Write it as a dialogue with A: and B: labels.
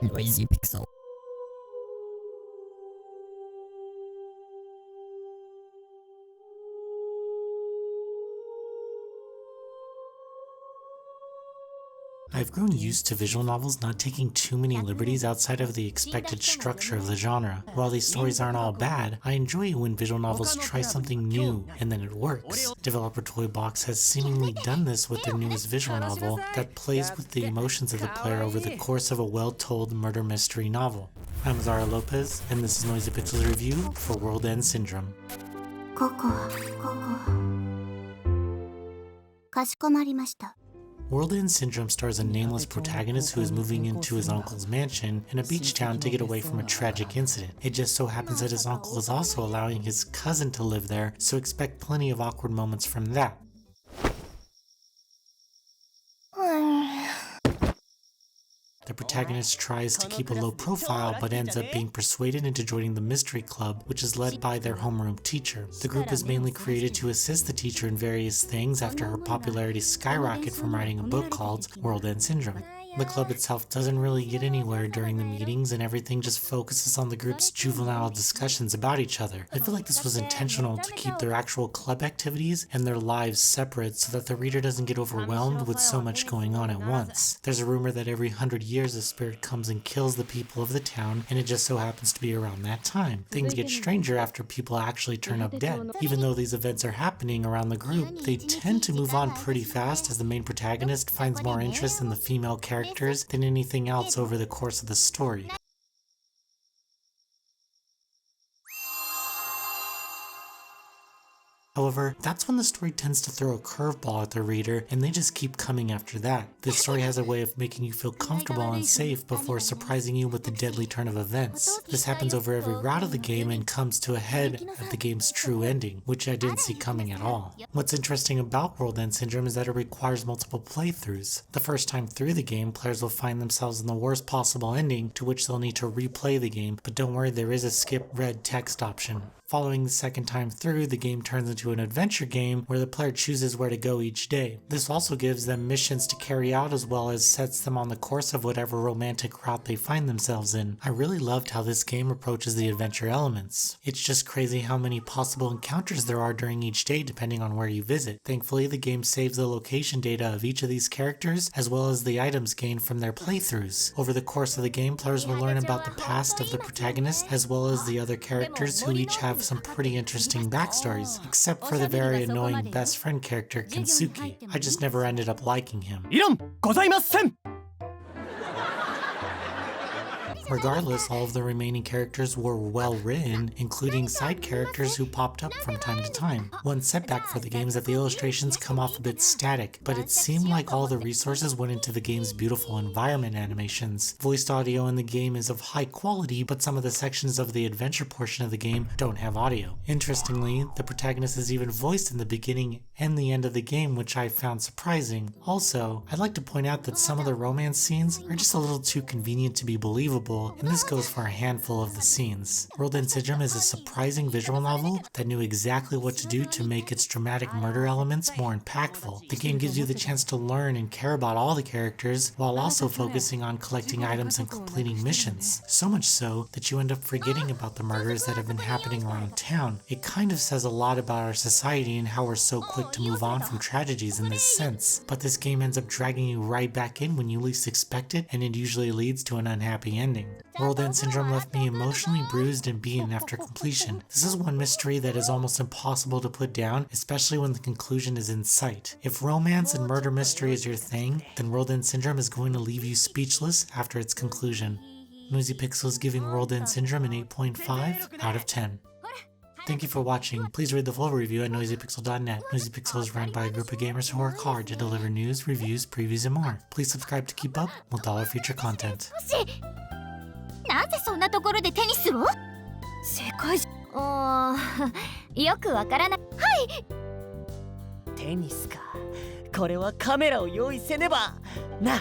A: Noisy pixel.
B: I've grown used to visual novels not taking too many liberties outside of the expected structure of the genre. While these stories aren't all bad, I enjoy when visual novels try something new and then it works. Developer Toybox has seemingly done this with their newest visual novel that plays with the emotions of the player over the course of a well-told murder mystery novel. I'm Zara Lopez, and this is Noisy Pixel's review for World End Syndrome.
C: かしこまりました。
B: World End Syndrome stars a nameless protagonist who is moving into his uncle's mansion in a beach town to get away from a tragic incident. It just so happens that his uncle is also allowing his cousin to live there, so expect plenty of awkward moments from that. The protagonist tries to keep a low profile but ends up being persuaded into joining the mystery club, which is led by their homeroom teacher. The group is mainly created to assist the teacher in various things after her popularity skyrocketed from writing a book called World End Syndrome. The club itself doesn't really get anywhere during the meetings, and everything just focuses on the group's juvenile discussions about each other. I feel like this was intentional to keep their actual club activities and their lives separate so that the reader doesn't get overwhelmed with so much going on at once. There's a rumor that every 100 years a spirit comes and kills the people of the town, and it just so happens to be around that time. Things get stranger after people actually turn up dead. Even though these events are happening around the group, they tend to move on pretty fast as the main protagonist finds more interest in the female characters than anything else over the course of the story. However, that's when the story tends to throw a curveball at the reader, and they just keep coming after that. This story has a way of making you feel comfortable and safe before surprising you with the deadly turn of events. This happens over every route of the game and comes to a head at the game's true ending, which I didn't see coming at all. What's interesting about World End Syndrome is that it requires multiple playthroughs. The first time through the game, players will find themselves in the worst possible ending, to which they'll need to replay the game, but don't worry, there is a skip red text option. Following the second time through, the game turns into an adventure game where the player chooses where to go each day. This also gives them missions to carry out as well as sets them on the course of whatever romantic route they find themselves in. I really loved how this game approaches the adventure elements. It's just crazy how many possible encounters there are during each day depending on where you visit. Thankfully, the game saves the location data of each of these characters as well as the items gained from their playthroughs. Over the course of the game, players will learn about the past of the protagonist as well as the other characters who each have some pretty interesting backstories, except for the very annoying best friend character Kensuke. I just never ended up liking him. Regardless, all of the remaining characters were well written, including side characters who popped up from time to time. One setback for the game is that the illustrations come off a bit static, but it seemed like all the resources went into the game's beautiful environment animations. Voiced audio in the game is of high quality, but some of the sections of the adventure portion of the game don't have audio. Interestingly, the protagonist is even voiced in the beginning and the end of the game, which I found surprising. Also, I'd like to point out that some of the romance scenes are just a little too convenient to be believable, and this goes for a handful of the scenes. World End Syndrome is a surprising visual novel that knew exactly what to do to make its dramatic murder elements more impactful. The game gives you the chance to learn and care about all the characters while also focusing on collecting items and completing missions. So much so that you end up forgetting about the murders that have been happening around town. It kind of says a lot about our society and how we're so quick to move on from tragedies in this sense. But this game ends up dragging you right back in when you least expect it, and it usually leads to an unhappy ending. World End Syndrome left me emotionally bruised and beaten after completion. This is one mystery that is almost impossible to put down, especially when the conclusion is in sight. If romance and murder mystery is your thing, then World End Syndrome is going to leave you speechless after its conclusion. Noisy Pixel is giving World End Syndrome an 8.5 out of 10. Thank you for watching. Please read the full review at noisypixel.net. Noisy Pixel is run by a group of gamers who work hard to deliver news, reviews, previews, and more. Please subscribe to keep up with all our future content.
C: なぜそんなところでテニスを？世界中。よくわからない。はい。
D: テニスか。これはカメラを用意せねば。な。